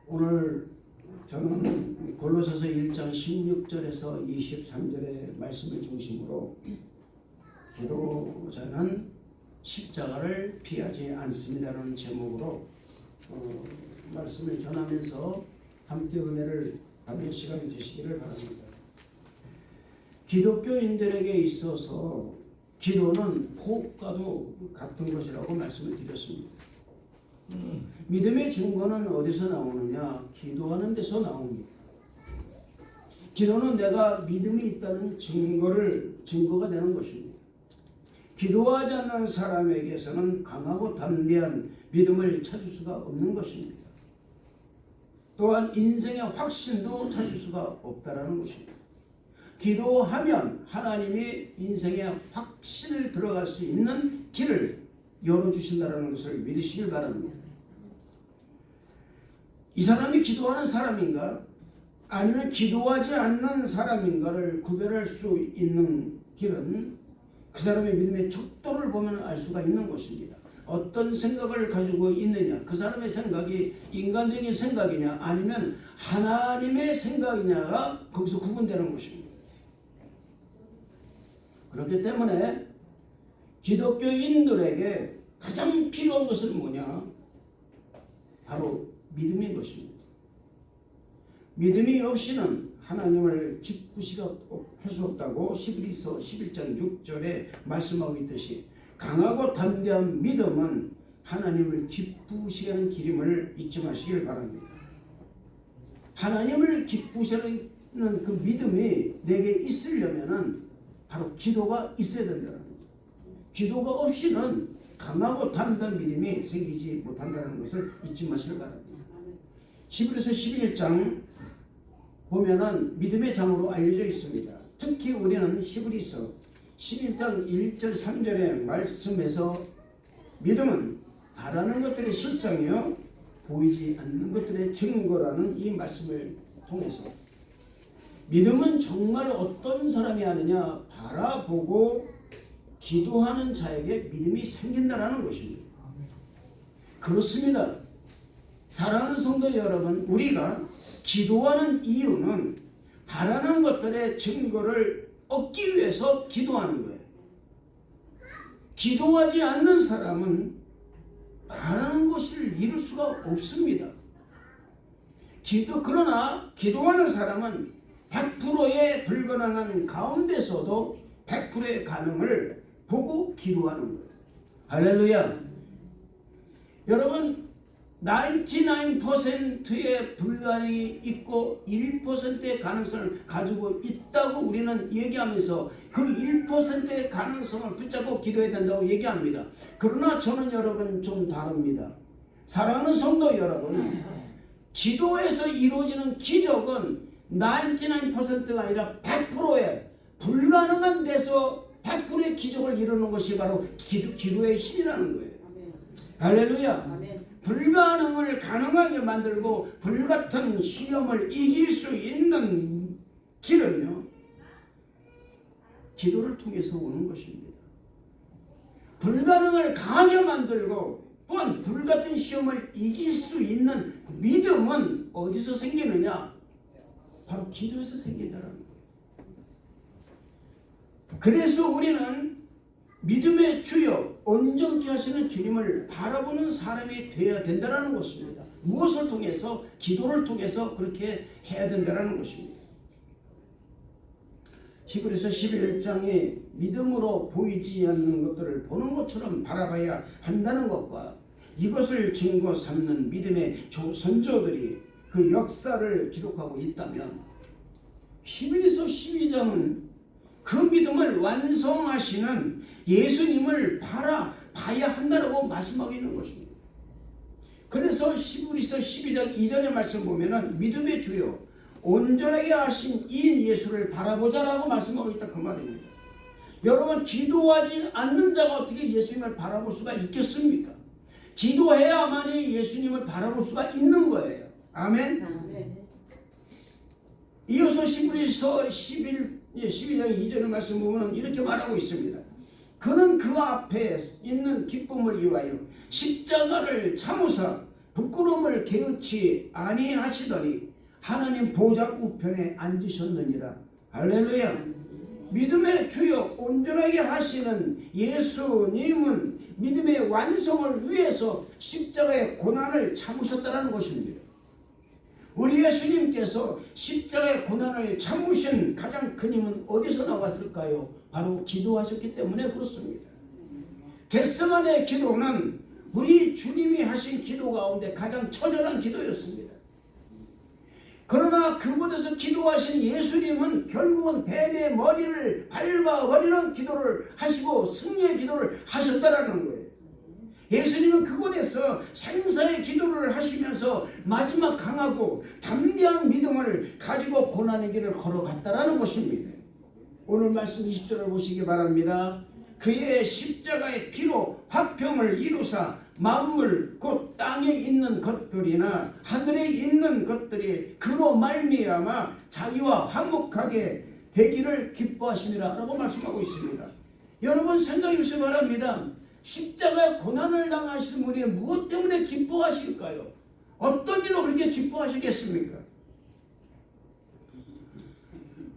오늘 저는 골로새서 1장 16절에서 23절의 말씀을 중심으로 기도자는 십자가를 피하지 않습니다라는 제목으로 말씀을 전하면서 함께 은혜를 받는 시간이 되시기를 바랍니다. 기독교인들에게 있어서 기도는 호흡과도 같은 것이라고 말씀을 드렸습니다. 믿음의 증거는 어디서 나오느냐? 기도하는 데서 나옵니다. 기도는 내가 믿음이 있다는 증거가 되는 것입니다. 기도하지 않는 사람에게서는 강하고 담대한 믿음을 찾을 수가 없는 것입니다. 또한 인생의 확신도 찾을 수가 없다라는 것입니다. 기도하면 하나님이 인생의 확신을 들어갈 수 있는 길을 열어주신다는 것을 믿으시길 바랍니다. 이 사람이 기도하는 사람인가 아니면 기도하지 않는 사람인가를 구별할 수 있는 길은 그 사람의 믿음의 척도를 보면 알 수가 있는 것입니다. 어떤 생각을 가지고 있느냐, 그 사람의 생각이 인간적인 생각이냐 아니면 하나님의 생각이냐가 거기서 구분되는 것입니다. 그렇기 때문에 기독교인들에게 가장 필요한 것은 뭐냐? 바로 믿음인 것입니다. 믿음이 없이는 하나님을 기쁘시게 할 수 없다고 히브리서 11장 6절에 말씀하고 있듯이 강하고 담대한 믿음은 하나님을 기쁘시게 하는 길임을 잊지 마시길 바랍니다. 하나님을 기쁘시게 하는 그 믿음이 내게 있으려면은 바로 기도가 있어야 된다는 거예요. 기도가 없이는 강하고 담대한 믿음이 생기지 못한다는 것을 잊지 마시길 바랍니다. 히브리서 11장 보면은 믿음의 장으로 알려져 있습니다. 특히 우리는 히브리서 11장 1절 3절의 말씀에서 믿음은 바라는 것들의 실상이요 보이지 않는 것들의 증거라는 이 말씀을 통해서 믿음은 정말 어떤 사람이 하느냐 바라보고 기도하는 자에게 믿음이 생긴다라는 것입니다. 그렇습니다. 사랑하는 성도 여러분, 우리가 기도하는 이유는 바라는 것들의 증거를 얻기 위해서 기도하는 거예요. 기도하지 않는 사람은 바라는 것을 이룰 수가 없습니다. 그러나 기도하는 사람은 100%의 불가능한 가운데서도 100%의 가능을 보고 기도하는 거예요. 할렐루야. 여러분 99%의 불가능이 있고 1%의 가능성을 가지고 있다고 우리는 얘기하면서 그 1%의 가능성을 붙잡고 기도해야 된다고 얘기합니다. 그러나 저는 여러분 좀 다릅니다. 사랑하는 성도 여러분, 기도에서 이루어지는 기적은 99%가 아니라 100%의 불가능한 데서 100%의 기적을 이루는 것이 바로 기도의 힘이라는 거예요. 할렐루야. 불가능을 가능하게 만들고 불같은 시험을 이길 수 있는 길은요 기도를 통해서 오는 것입니다. 불가능을 강하게 만들고 또한 불같은 시험을 이길 수 있는 믿음은 어디서 생기느냐? 바로 기도에서 생긴다는 거예요. 그래서 우리는 믿음의 주역, 온전케 하시는 주님을 바라보는 사람이 되어야 된다는 것입니다. 무엇을 통해서? 기도를 통해서 그렇게 해야 된다는 것입니다. 히브리서 11장에 믿음으로 보이지 않는 것들을 보는 것처럼 바라봐야 한다는 것과 이것을 증거 삼는 믿음의 선조들이 그 역사를 기록하고 있다면 히브리서 12장은 그 믿음을 완성하시는 예수님을 봐야 한다고 말씀하고 있는 것입니다. 그래서 히브리서 12장 2절의 말씀 보면은 믿음의 주요 온전하게 하신 이 예수를 바라보자라고 말씀하고 있다 그 말입니다. 여러분 기도하지 않는 자가 어떻게 예수님을 바라볼 수가 있겠습니까? 기도해야만이 예수님을 바라볼 수가 있는 거예요. 아멘. 아멘. 이어서 히브리서 12장 2절의 말씀 보면 이렇게 말하고 있습니다. 그는 그 앞에 있는 기쁨을 위하여 십자가를 참으사 부끄러움을 개의치 아니하시더니 하나님 보좌 우편에 앉으셨느니라. 할렐루야. 믿음의 주요 온전하게 하시는 예수님은 믿음의 완성을 위해서 십자가의 고난을 참으셨다는 것입니다. 우리 예수님께서 십자가의 고난을 참으신 가장 큰 힘은 어디서 나왔을까요? 바로 기도하셨기 때문에 그렇습니다. 겟세마네 기도는 우리 주님이 하신 기도 가운데 가장 처절한 기도였습니다. 그러나 그곳에서 기도하신 예수님은 결국은 뱀의 머리를 밟아버리는 기도를 하시고 승리의 기도를 하셨다라는 거예요. 예수님은 그곳에서 생사의 기도를 하시면서 마지막 강하고 담대한 믿음을 가지고 고난의 길을 걸어갔다라는 것입니다. 오늘 말씀 20절을 보시기 바랍니다. 그의 십자가의 피로 화평을 이루사 만물 곧 땅에 있는 것들이나 하늘에 있는 것들이 그로 말미암아 자기와 화목하게 되기를 기뻐하심이라 라고 말씀하고 있습니다. 여러분 생각해 보시기 바랍니다. 십자가의 고난을 당하신 분이 무엇 때문에 기뻐하실까요? 어떤 일로 그렇게 기뻐하시겠습니까?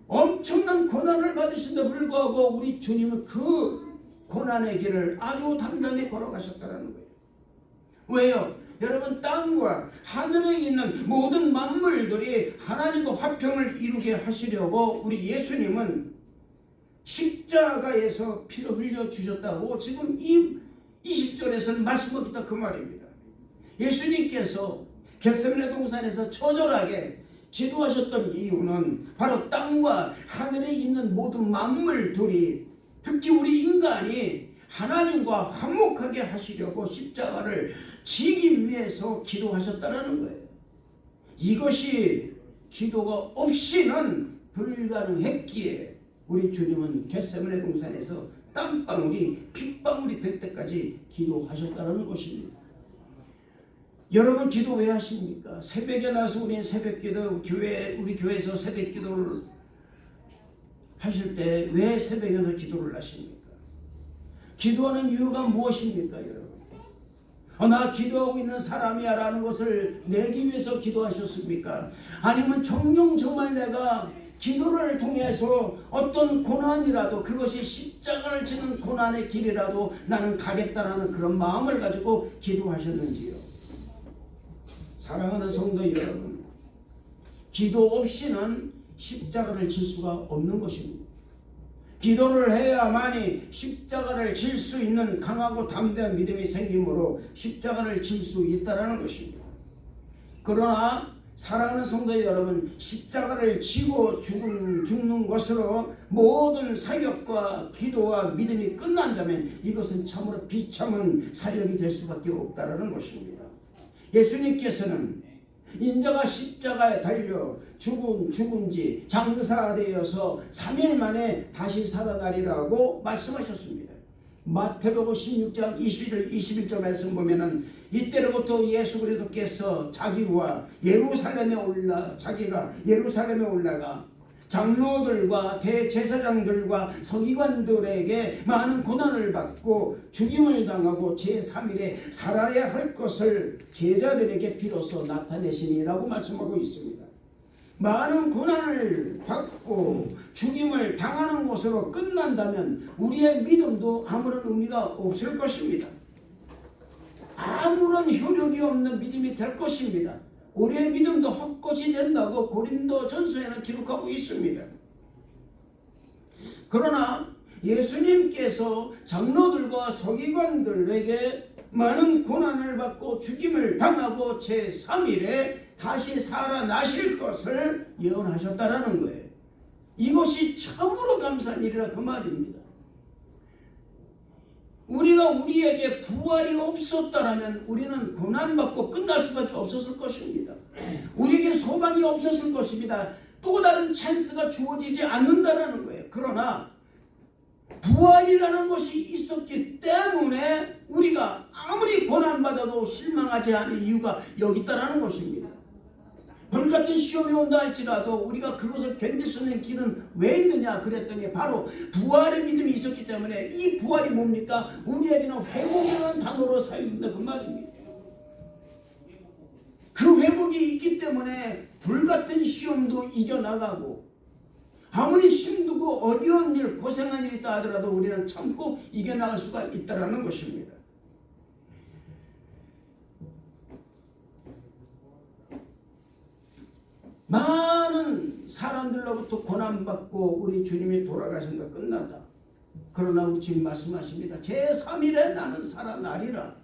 엄청난 고난을 받으신데 불구하고 우리 주님은 그 고난의 길을 아주 담담히 걸어가셨다는 거예요. 왜요? 여러분 땅과 하늘에 있는 모든 만물들이 하나님과 화평을 이루게 하시려고 우리 예수님은 십자가에서 피를 흘려주셨다고 지금 이 20절에서는 말씀하겠다 그 말입니다. 예수님께서 겟세마네 동산에서 처절하게 기도하셨던 이유는 바로 땅과 하늘에 있는 모든 만물들이 특히 우리 인간이 하나님과 화목하게 하시려고 십자가를 지기 위해서 기도하셨다는 거예요. 이것이 기도가 없이는 불가능했기에 우리 주님은 겟세마네 동산에서 땀방울이 핏방울이 될 때까지 기도하셨다는 것입니다. 여러분 기도 왜 하십니까? 새벽에 나서 우리는 새벽기도 우리 교회에서 새벽기도를 하실 때 왜 새벽에서 기도를 하십니까? 기도하는 이유가 무엇입니까, 여러분? 나 기도하고 있는 사람이야 라는 것을 내기 위해서 기도하셨습니까? 아니면 정말 내가 기도를 통해서 어떤 고난이라도 그것이 십자가를 지는 고난의 길이라도 나는 가겠다라는 그런 마음을 가지고 기도하셨는지요? 사랑하는 성도 여러분, 기도 없이는 십자가를 질 수가 없는 것입니다. 기도를 해야만이 십자가를 질 수 있는 강하고 담대한 믿음이 생기므로 십자가를 질 수 있다는 것입니다. 그러나 사랑하는 성도 여러분, 십자가를 지고 죽는 것으로 모든 사역과 기도와 믿음이 끝난다면 이것은 참으로 비참한 사역이 될 수밖에 없다는 것입니다. 예수님께서는 인자가 십자가에 달려 죽은 지 장사되어서 3일 만에 다시 살아나리라고 말씀하셨습니다. 마태복음 16장 21절 말씀 보면은 이때로부터 예수 그리스도께서 자기가 예루살렘에 올라가 장로들과 대제사장들과 서기관들에게 많은 고난을 받고 죽임을 당하고 제3일에 살아야 할 것을 제자들에게 비로소 나타내시니라고 말씀하고 있습니다. 많은 고난을 받고 죽임을 당하는 것으로 끝난다면 우리의 믿음도 아무런 의미가 없을 것입니다. 아무런 효력이 없는 믿음이 될 것입니다. 우리의 믿음도 헛것이 된다고 고린도전서에는 기록하고 있습니다. 그러나 예수님께서 장로들과 서기관들에게 많은 고난을 받고 죽임을 당하고 제3일에 다시 살아나실 것을 예언하셨다는 거예요. 이것이 참으로 감사한 일이라 그 말입니다. 우리에게 부활이 없었다면 우리는 고난받고 끝날 수밖에 없었을 것입니다. 우리에게 소망이 없었을 것입니다. 또 다른 찬스가 주어지지 않는다는 거예요. 그러나 부활이라는 것이 있었기 때문에 우리가 아무리 고난받아도 실망하지 않는 이유가 여기 있다는 것입니다. 불같은 시험이 온다 할지라도 우리가 그것을 견딜 수 있는 길은 왜 있느냐 그랬더니 바로 부활의 믿음이 있었기 때문에 이 부활이 뭡니까? 우리에게는 회복이라는 단어로 사용된다 그 말입니다. 능력이 있기 때문에 불같은 시험도 이겨나가고, 아무리 힘들고 어려운 일, 고생한 일이 있다 하더라도 우리는 참고 이겨나갈 수가 있다는 것입니다. 많은 사람들로부터 고난받고 우리 주님이 돌아가신 거 끝나다. 그러나 우리 지금 말씀하십니다. 제3일에 나는 살아나리라.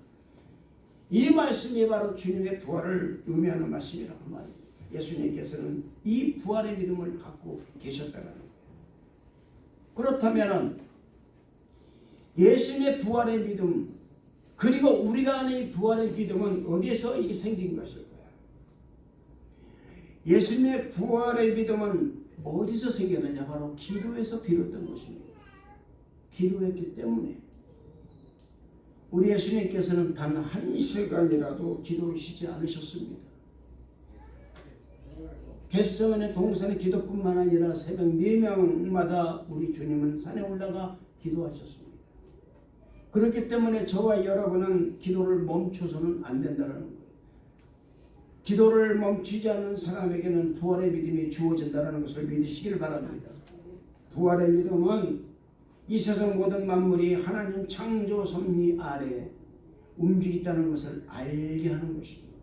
이 말씀이 바로 주님의 부활을 의미하는 말씀이라고 그 말입니다. 예수님께서는 이 부활의 믿음을 갖고 계셨다는 거예요. 그렇다면 예수님의 부활의 믿음, 그리고 우리가 아는 이 부활의 믿음은 어디에서 이게 생긴 것일까요? 예수님의 부활의 믿음은 어디서 생겼느냐? 바로 기도에서 비롯된 것입니다. 기도했기 때문에. 우리 예수님께서는 단 한 시간이라도 기도를 쉬지 않으셨습니다. 겟세마네 동산의 기도뿐만 아니라 새벽 4명마다 우리 주님은 산에 올라가 기도하셨습니다. 그렇기 때문에 저와 여러분은 기도를 멈춰서는 안 된다는 거예요. 기도를 멈추지 않는 사람에게는 부활의 믿음이 주어진다는 것을 믿으시길 바랍니다. 부활의 믿음은 이 세상 모든 만물이 하나님 창조 섭리 아래 움직인다는 것을 알게 하는 것입니다.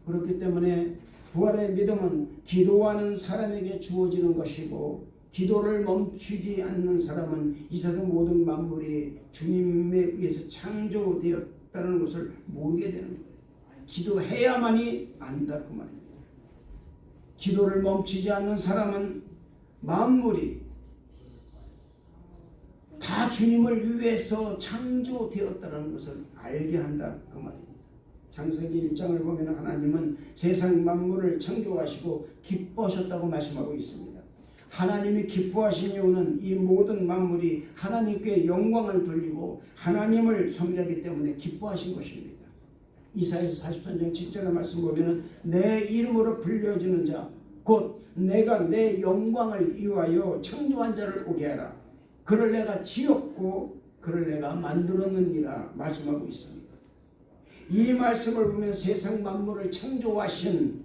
그렇기 때문에 부활의 믿음은 기도하는 사람에게 주어지는 것이고, 기도를 멈추지 않는 사람은 이 세상 모든 만물이 주님에 의해서 창조되었다는 것을 모르게 되는 거예요. 기도해야만이 안다 그 말입니다. 기도를 멈추지 않는 사람은 만물이 다 주님을 위해서 창조되었다는 것을 알게 한다 그 말입니다. 창세기 1장을 보면 하나님은 세상 만물을 창조하시고 기뻐하셨다고 말씀하고 있습니다. 하나님이 기뻐하신 이유는 이 모든 만물이 하나님께 영광을 돌리고 하나님을 섬기기 때문에 기뻐하신 것입니다. 이사야서 43장 7절의 말씀 보면 내 이름으로 불려지는 자 곧 내가 내 영광을 이유하여 창조한 자를 오게 하라. 그를 내가 지었고 그를 내가 만들었느니라 말씀하고 있습니다. 이 말씀을 보면 세상 만물을 창조하신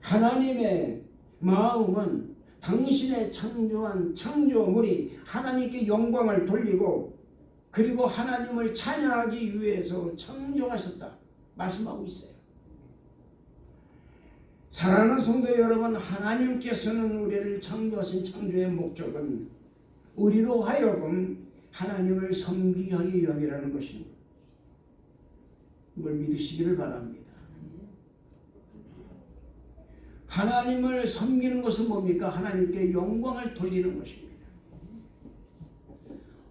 하나님의 마음은 당신의 창조한 창조물이 하나님께 영광을 돌리고 그리고 하나님을 찬양하기 위해서 창조하셨다 말씀하고 있어요. 사랑하는 성도 여러분, 하나님께서는 우리를 창조하신 창조의 목적은 우리로 하여금 하나님을 섬기게 하기 위함이라는 것입니다. 이걸 믿으시기를 바랍니다. 하나님을 섬기는 것은 뭡니까? 하나님께 영광을 돌리는 것입니다.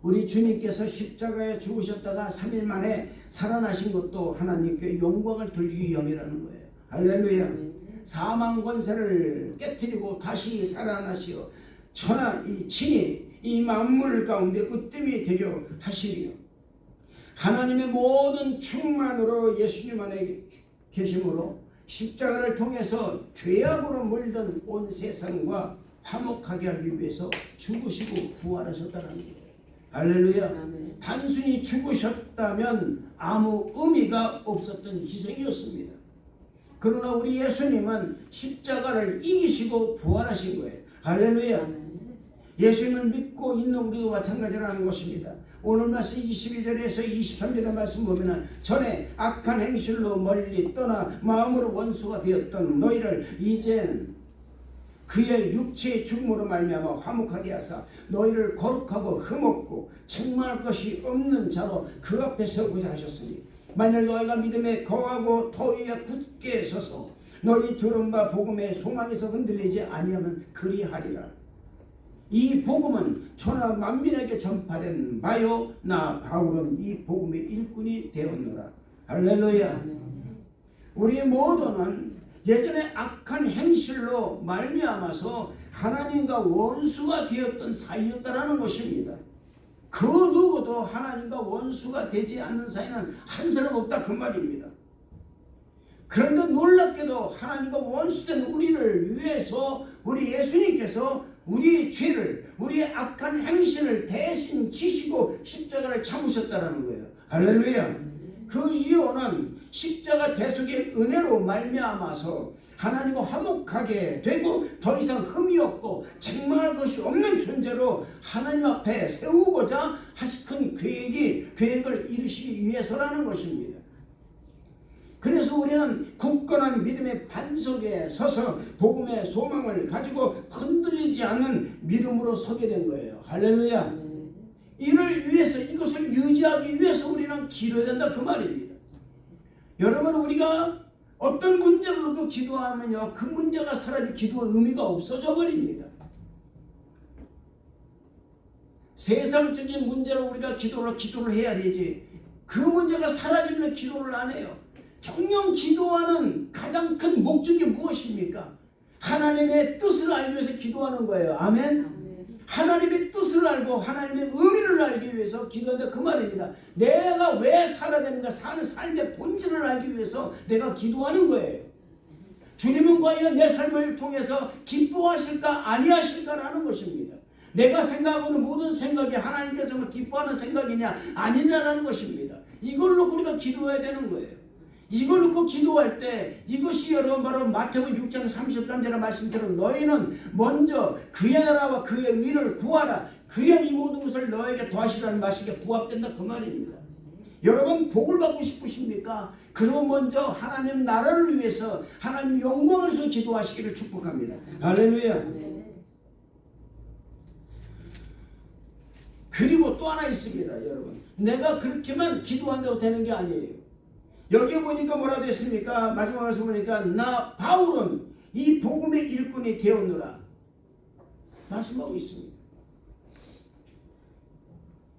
우리 주님께서 십자가에 죽으셨다가 3일 만에 살아나신 것도 하나님께 영광을 돌리기 위함이라는 거예요. 할렐루야. 사망 권세를 깨뜨리고 다시 살아나시어 천하 친히 이 만물 가운데 으뜸이 되려 하시리요. 하나님의 모든 충만으로 예수님 안에 계심으로 십자가를 통해서 죄악으로 물든 온 세상과 화목하게 하기 위해서 죽으시고 부활하셨다는 거예요. 할렐루야. 아멘. 단순히 죽으셨다면 아무 의미가 없었던 희생이었습니다. 그러나 우리 예수님은 십자가를 이기시고 부활하신 거예요. 할렐루야. 아멘. 예수님을 믿고 있는 우리도 마찬가지라는 것입니다. 오늘 말씀 22절에서 23절의 말씀 보면 전에 악한 행실로 멀리 떠나 마음으로 원수가 되었던 너희를 이제는 그의 육체의 죽음으로 말미암아 화목하게 하사 너희를 거룩하고 흠없고 책망할 것이 없는 자로 그 앞에 서고자 하셨으니 만일 너희가 믿음에 거하고 더위에 굳게 서서 너희 들은 바 복음의 소망에서 흔들리지 아니하면 그리하리라. 이 복음은 천하 만민에게 전파된 바요 나 바울은 이 복음의 일꾼이 되었노라. 할렐루야. 우리 모두는 예전에 악한 행실로 말미암아서 하나님과 원수가 되었던 사이였다라는 것입니다. 그 누구도 하나님과 원수가 되지 않는 사이는 한 사람 없다 그 말입니다. 그런데 놀랍게도 하나님과 원수된 우리를 위해서 우리 예수님께서 우리의 죄를, 우리의 악한 행실을 대신 지시고 십자가를 참으셨다는 거예요. 할렐루야. 그 이유는 십자가 대속의 은혜로 말미암아서 하나님과 화목하게 되고 더 이상 흠이 없고 책망할 것이 없는 존재로 하나님 앞에 세우고자 하신 계획을 이루시기 위해서라는 것입니다. 그래서 우리는 굳건한 믿음의 반석에 서서 복음의 소망을 가지고 흔들리지 않는 믿음으로 서게 된 거예요. 할렐루야. 이를 위해서, 이것을 유지하기 위해서 우리는 기도해야 된다 그 말입니다. 여러분, 우리가 어떤 문제를 놓고 기도하면요, 그 문제가 사라진 기도의 의미가 없어져 버립니다. 세상적인 문제로 우리가 기도를 해야 되지, 그 문제가 사라지면 기도를 안 해요. 정녕 기도하는 가장 큰 목적이 무엇입니까? 하나님의 뜻을 알기 위해서 기도하는 거예요. 아멘. 하나님의 뜻을 알고 하나님의 의미를 알기 위해서 기도한다 그 말입니다. 내가 왜 살아야 되는가, 삶의 본질을 알기 위해서 내가 기도하는 거예요. 주님은 과연 내 삶을 통해서 기뻐하실까 아니하실까라는 것입니다. 내가 생각하는 모든 생각이 하나님께서 기뻐하는 생각이냐 아니냐라는 것입니다. 이걸 놓고 우리가 기도해야 되는 거예요. 이걸 놓고 기도할 때 이것이 여러분 바로 마태복음 6장 33절의 말씀처럼 너희는 먼저 그의 나라와 그의 의를 구하라. 그야 이 모든 것을 너에게 더하시라는 말씀에 부합된다 그 말입니다. 여러분 복을 받고 싶으십니까? 그럼 먼저 하나님 나라를 위해서 하나님 영광을 위해서 기도하시기를 축복합니다. 할렐루야. 그리고 또 하나 있습니다. 여러분, 내가 그렇게만 기도한다고 되는 게 아니에요. 여기 보니까 뭐라 됐습니까? 마지막에서 보니까 나 바울은 이 복음의 일꾼이 되었노라 말씀하고 있습니다.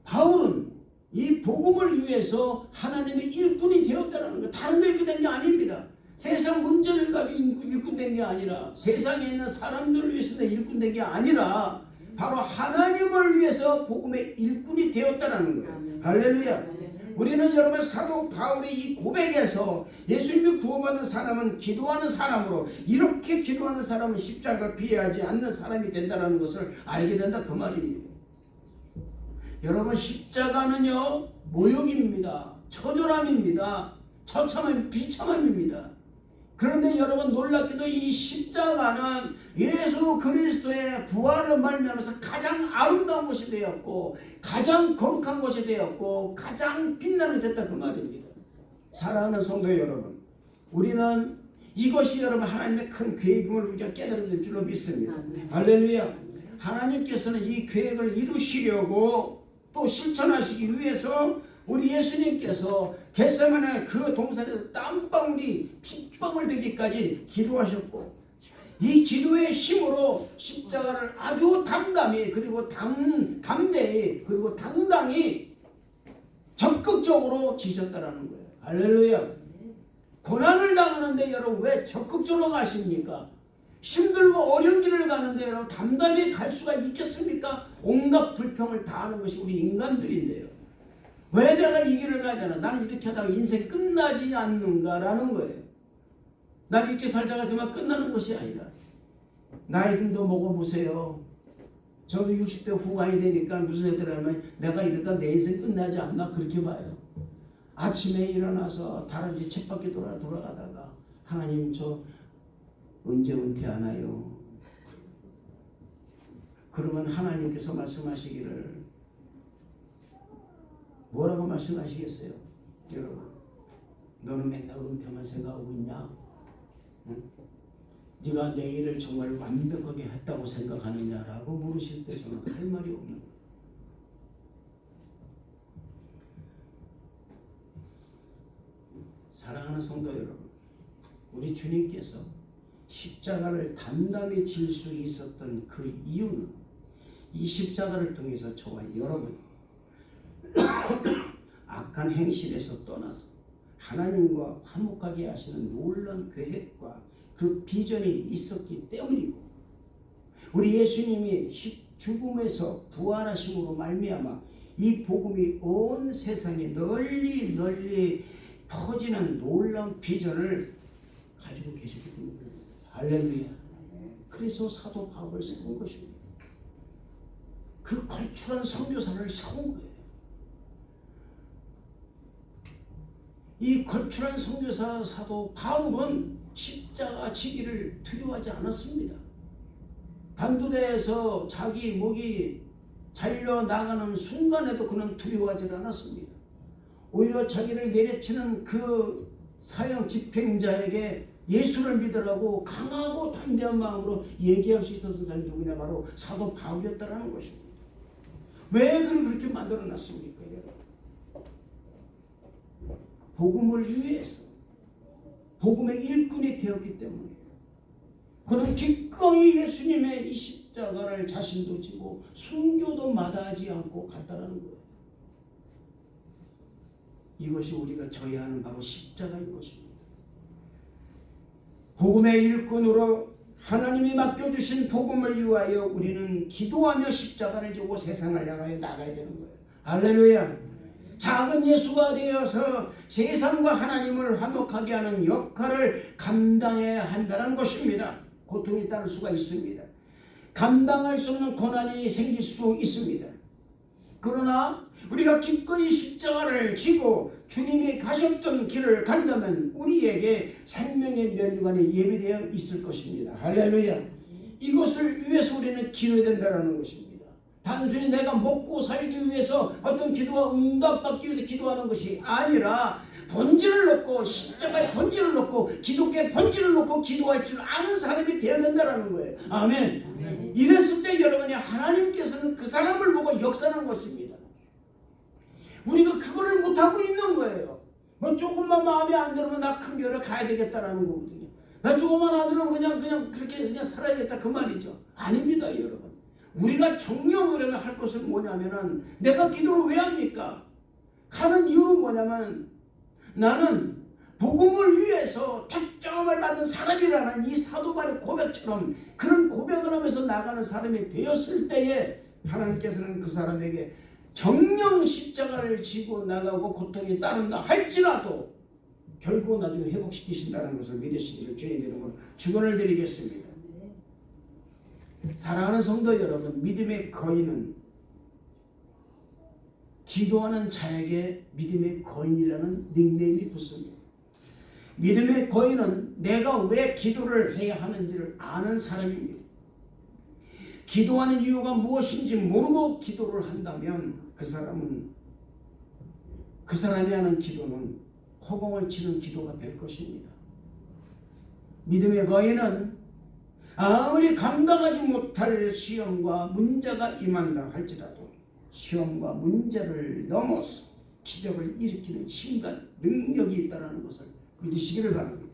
바울은 이 복음을 위해서 하나님의 일꾼이 되었다는 거, 다른 데 일꾼 된 게 아닙니다. 세상 문제를 가지고 일꾼 된 게 아니라, 세상에 있는 사람들을 위해서 일꾼 된 게 아니라 바로 하나님을 위해서 복음의 일꾼이 되었다는 거예요. 할렐루야. 우리는 여러분 사도 바울의 이 고백에서 예수님이 구원받은 사람은 기도하는 사람으로, 이렇게 기도하는 사람은 십자가를 피하지 않는 사람이 된다는 것을 알게 된다 그 말입니다. 여러분, 십자가는요 모욕입니다. 처절함입니다. 처참함, 비참함입니다. 그런데 여러분 놀랍게도 이 십자가는 예수 그리스도의 부활로 말미암아서 가장 아름다운 것이 되었고, 가장 거룩한 것이 되었고, 가장 빛나는 됐다 그 말입니다. 사랑하는 성도 여러분, 우리는 이것이 여러분 하나님의 큰 계획임을 우리가 깨달아야 될 줄로 믿습니다. 할렐루야. 하나님께서는 이 계획을 이루시려고 또 실천하시기 위해서 우리 예수님께서 겟세마네 그 동산에서 땀방울이 핏방울 되기까지 기도하셨고, 이 기도의 힘으로 십자가를 아주 담담히, 그리고 담대히, 그리고 당당히 적극적으로 지셨다라는 거예요. 할렐루야. 고난을 당하는데 여러분 왜 적극적으로 가십니까? 힘들고 어려운 길을 가는데 여러분 담담히 갈 수가 있겠습니까? 온갖 불평을 다 하는 것이 우리 인간들인데요. 왜 내가 이 길을 가야 되나? 나는 이렇게 하다가 인생 끝나지 않는가라는 거예요. 나는 이렇게 살다가 정말 끝나는 것이 아니라, 나이 좀 더 먹어보세요. 저도 60대 후반이 되니까 무슨 소리를 하면 내가 이러다 내 인생 끝나지 않나 그렇게 봐요. 아침에 일어나서 다람쥐 쳇바퀴 돌아가다가 하나님 저 언제 은퇴하나요? 그러면 하나님께서 말씀하시기를 뭐라고 말씀하시겠어요? 여러분, 너는 맨날 은퇴만 생각하고 있냐? 응? 네가 내일을 정말 완벽하게 했다고 생각하느냐라고 물으실 때 저는 할 말이 없는 거예요. 사랑하는 성도 여러분, 우리 주님께서 십자가를 담담히 질 수 있었던 그 이유는 이 십자가를 통해서 저와 여러분 악한 행실에서 떠나서 하나님과 화목하게 하시는 놀라운 계획과 그 비전이 있었기 때문이고, 우리 예수님이 죽음에서 부활하심으로 말미암아 이 복음이 온 세상에 널리 널리 퍼지는 놀라운 비전을 가지고 계시기 때문입니다. 할렐루야. 그래서 사도 바울을 세운 것입니다. 그 걸출한 선교사를 세운 거예요. 이 거출한 선교사 사도 바울은 십자가 지기를 두려워하지 않았습니다. 단두대에서 자기 목이 잘려 나가는 순간에도 그는 두려워하지 않았습니다. 오히려 자기를 내려치는 그 사형 집행자에게 예수를 믿으라고 강하고 담대한 마음으로 얘기할 수 있었던 사람이 누구냐? 바로 사도 바울이었다는 것입니다. 왜 그를 그렇게 만들어놨습니까, 여러분? 복음을 위해서, 복음의 일꾼이 되었기 때문에 그는 기꺼이 예수님의 이 십자가를 자신도 지고 순교도 마다하지 않고 갔다라는 거예요. 이것이 우리가 져야 하는 바로 십자가인 것입니다. 복음의 일꾼으로 하나님이 맡겨주신 복음을 위하여 우리는 기도하며 십자가를 지고 세상을 향하여 나가야 되는 거예요. 할렐루야. 작은 예수가 되어서 세상과 하나님을 화목하게 하는 역할을 감당해야 한다는 것입니다. 고통이 따를 수가 있습니다. 감당할 수 없는 고난이 생길 수도 있습니다. 그러나 우리가 기꺼이 십자가를 지고 주님이 가셨던 길을 간다면 우리에게 생명의 면류관이 예비되어 있을 것입니다. 할렐루야. 이것을 위해서 우리는 기도해야 된다는 것입니다. 단순히 내가 먹고 살기 위해서 어떤 기도가 응답받기 위해서 기도하는 것이 아니라 본질을 놓고, 십자가의 본질을 놓고, 기독교의 본질을 놓고 기도할 줄 아는 사람이 되어야 된다는 거예요. 아멘. 이랬을 때 여러분이 하나님께서는 그 사람을 보고 역사하는 것입니다. 우리가 그거를 못하고 있는 거예요. 뭐 조금만 마음에 안 들으면 나 큰 교회를 가야 되겠다라는 거거든요. 나 조금만 안 들으면 그냥 그렇게 그냥 살아야겠다 그 말이죠. 아닙니다, 여러분. 우리가 정령으로 할 것은 뭐냐면은 내가 기도를 왜 합니까? 하는 이유는 뭐냐면 나는 복음을 위해서 택정을 받은 사람이라는 이 사도 바울의 고백처럼 그런 고백을 하면서 나가는 사람이 되었을 때에 하나님께서는 그 사람에게 정령 십자가를 지고 나가고 고통이 따른다 할지라도 결국 나중에 회복시키신다는 것을 믿으시기를 주의 이름으로 축원을 드리겠습니다. 사랑하는 성도 여러분, 믿음의 거인은 기도하는 자에게 믿음의 거인이라는 닉네임이 붙습니다. 믿음의 거인은 내가 왜 기도를 해야 하는지를 아는 사람입니다. 기도하는 이유가 무엇인지 모르고 기도를 한다면 그 사람이 하는 기도는 허공을 치는 기도가 될 것입니다. 믿음의 거인은 아무리 감당하지 못할 시험과 문제가 임한다 할지라도 시험과 문제를 넘어서 기적을 일으키는 힘과 능력이 있다는 것을 믿으시기를 바랍니다.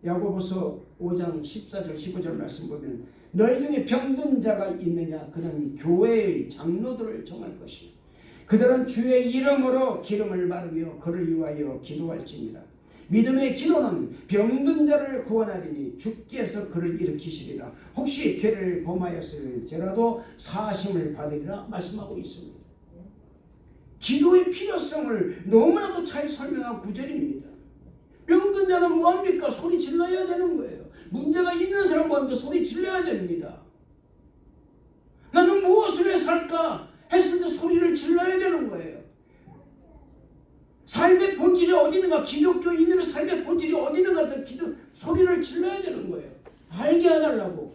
야고보서 5장 14절 15절 말씀 보면 너희 중에 병든 자가 있느냐? 그는 교회의 장로들을 정할 것이요 그들은 주의 이름으로 기름을 바르며 그를 위하여 기도할지니라. 믿음의 기도는 병든 자를 구원하리니 주께서 그를 일으키시리라. 혹시 죄를 범하였을지라도 사하심을 받으리라 말씀하고 있습니다. 기도의 필요성을 너무나도 잘 설명한 구절입니다. 병든 자는 뭐합니까? 소리 질러야 되는 거예요. 문제가 있는 사람 뭐합니까? 소리 질러야 됩니다. 나는 무엇을 해 살까? 했을 때 소리를 질러야 되는 거예요. 삶의 본질이 어디 있는가? 기독교인들의 삶의 본질이 어디 있는가? 소리를 질러야 되는 거예요. 알게 해달라고.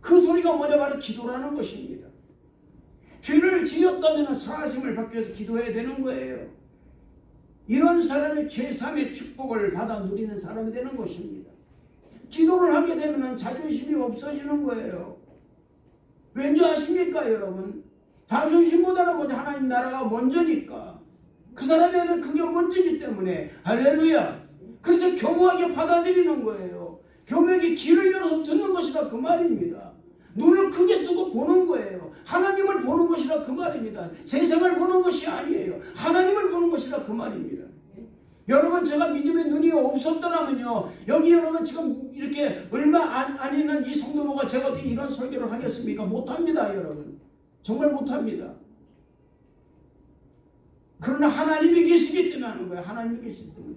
그 소리가 뭐냐? 바로 기도라는 것입니다. 죄를 지었다면 사하심을 받기 위해서 기도해야 되는 거예요. 이런 사람의 죄삼의 축복을 받아 누리는 사람이 되는 것입니다. 기도를 하게 되면 자존심이 없어지는 거예요. 왠지 아십니까, 여러분? 자존심보다는 먼저 하나님 나라가 먼저니까. 그 사람에게는 그게 먼저이기 때문에 할렐루야. 그래서 겸허하게 받아들이는 거예요. 겸허하게 귀를 열어서 듣는 것이다 그 말입니다. 눈을 크게 뜨고 보는 거예요. 하나님을 보는 것이라 그 말입니다. 세상을 보는 것이 아니에요. 하나님을 보는 것이라 그 말입니다. 여러분, 제가 믿음의 눈이 없었더라면요, 여기 여러분 지금 이렇게 얼마 안 있는 이 성도모가 제가 어떻게 이런 설교를 하겠습니까? 못합니다, 여러분. 정말 못합니다. 그러나 하나님이 계시기 때문에 하는 거예요. 하나님이 계시기 때문에.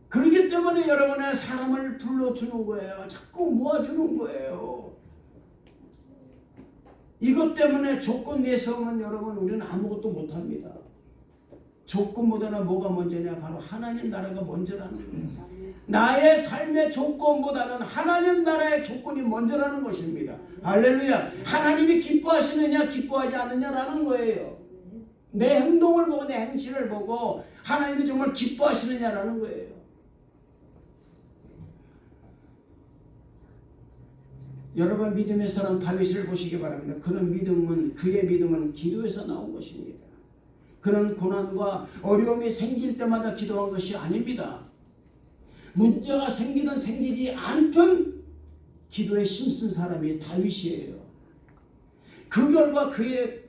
그렇기 때문에 여러분의 사람을 불러주는 거예요. 자꾸 모아주는 거예요. 이것 때문에 조건 내세우면 여러분 우리는 아무것도 못합니다. 조건보다는 뭐가 먼저냐? 바로 하나님 나라가 먼저라는 거예요. 나의 삶의 조건보다는 하나님 나라의 조건이 먼저라는 것입니다. 할렐루야. 하나님이 기뻐하시느냐 기뻐하지 않느냐라는 거예요. 내 행동을 보고 내 행실을 보고 하나님이 정말 기뻐하시느냐라는 거예요. 여러분 믿음의 사람 다윗을 보시기 바랍니다. 그의 믿음은 기도에서 나온 것입니다. 그런 고난과 어려움이 생길 때마다 기도한 것이 아닙니다. 문제가 생기든 생기지 않든 기도에 힘쓴 사람이 다윗이에요. 그 결과 그의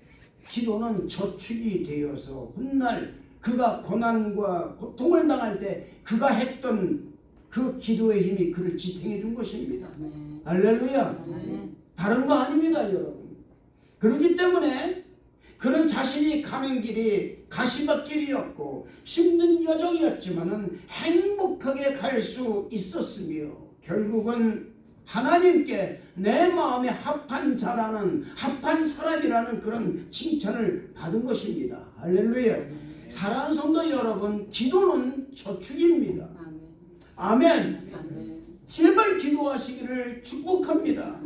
기도는 저축이 되어서 훗날 그가 고난과 고통을 당할 때 그가 했던 그 기도의 힘이 그를 지탱해 준 것입니다. 할렐루야. 다른 거 아닙니다, 여러분. 그렇기 때문에 그는 자신이 가는 길이 가시밭길이었고 힘든 여정이었지만은 행복하게 갈 수 있었으며 결국은 하나님께 내 마음에 합한 자라는 합한 사람이라는 그런 칭찬을 받은 것입니다. 할렐루야. 사랑하는 성도 여러분, 기도는 저축입니다. 아멘. 제발 기도하시기를 축복합니다.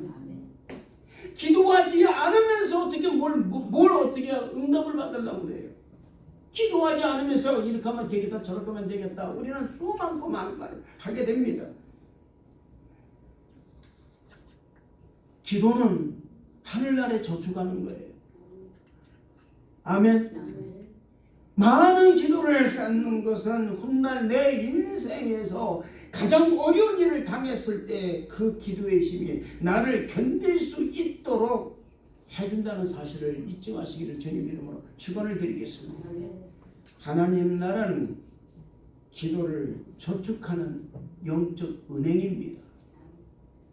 기도하지 않으면서 어떻게 뭘 어떻게 응답을 받으려고 그래요? 기도하지 않으면서 이렇게 하면 되겠다 저렇게 하면 되겠다 우리는 수많고 많은 말을 하게 됩니다. 기도는 하늘나라에 저축하는 거예요. 아멘. 많은 기도를 쌓는 것은 훗날 내 인생에서 가장 어려운 일을 당했을 때 그 기도의 힘이 나를 견딜 수 있도록 해준다는 사실을 잊지 마시기를 주님 이름으로 축원을 드리겠습니다. 하나님 나라는 기도를 저축하는 영적 은행입니다.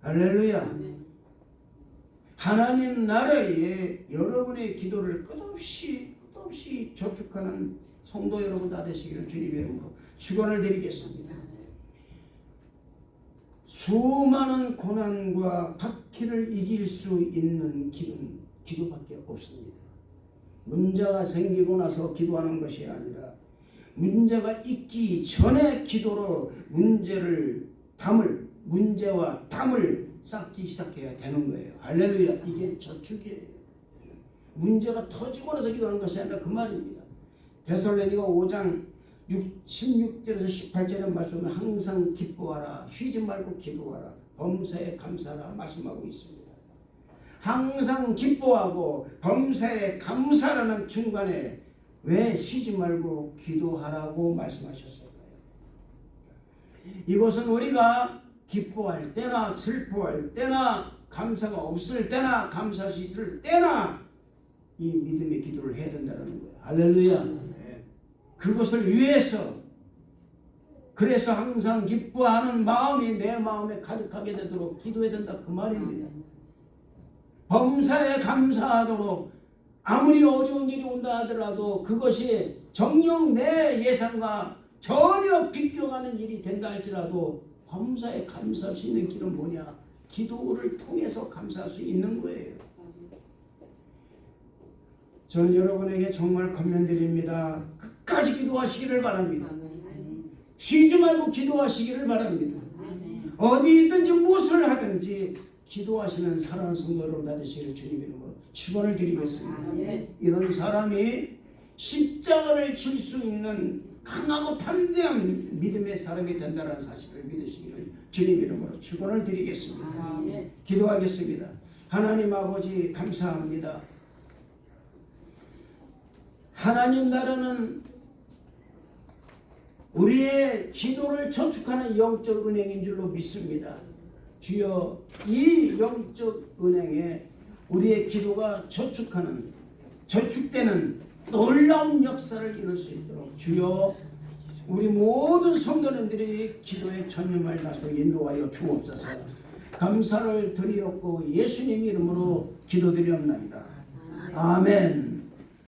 할렐루야. 하나님 나라에 여러분의 기도를 끝없이 저축하는 성도 여러분 다 되시기를 주님 이름으로 축원을 드리겠습니다. 수많은 고난과 박해를 이길 수 있는 길은 기도밖에 없습니다. 문제가 생기고 나서 기도하는 것이 아니라 문제가 있기 전에 기도로 문제와 담을 쌓기 시작해야 되는 거예요. 할렐루야. 이게 저축이에요. 문제가 터지고 나서 기도하는 것이 아니라 그 말입니다. 데살로니가 5장 16절에서 18절의 말씀은 항상 기뻐하라, 쉬지 말고 기도하라, 범사에 감사하라 말씀하고 있습니다. 항상 기뻐하고 범사에 감사라는 중간에 왜 쉬지 말고 기도하라고 말씀하셨을까요? 이것은 우리가 기뻐할 때나 슬퍼할 때나 감사가 없을 때나 감사할 수 있을 때나 이 믿음의 기도를 해야 된다는 거예요. 할렐루야. 그것을 위해서 그래서 항상 기뻐하는 마음이 내 마음에 가득하게 되도록 기도해야 된다 그 말입니다. 범사에 감사하도록 아무리 어려운 일이 온다 하더라도 그것이 정녕 내 예상과 전혀 비껴가는 일이 된다 할지라도 범사에 감사할 수 있는 길은 뭐냐? 기도를 통해서 감사할 수 있는 거예요. 저는 여러분에게 정말 권면드립니다. 끝까지 기도하시기를 바랍니다. 쉬지 말고 기도하시기를 바랍니다. 어디 있든지 무엇을 하든지 기도하시는 사랑하는 성도 여러분 다 되시기를 주님 이름으로 축원을 드리겠습니다. 이런 사람이 십자가를 질 수 있는 강하고 담대한 믿음의 사람이 된다는 사실을 믿으시기를 주님 이름으로 축원을 드리겠습니다. 기도하겠습니다. 하나님 아버지 감사합니다. 하나님 나라는 우리의 기도를 저축하는 영적 은행인 줄로 믿습니다. 주여 이 영적 은행에 우리의 기도가 저축되는 놀라운 역사를 이룰 수 있도록 주여 우리 모든 성도님들이 기도에 전념할 것으로 인도하여 주옵소서. 감사를 드리옵고 예수님 이름으로 기도드리옵나이다. 아멘.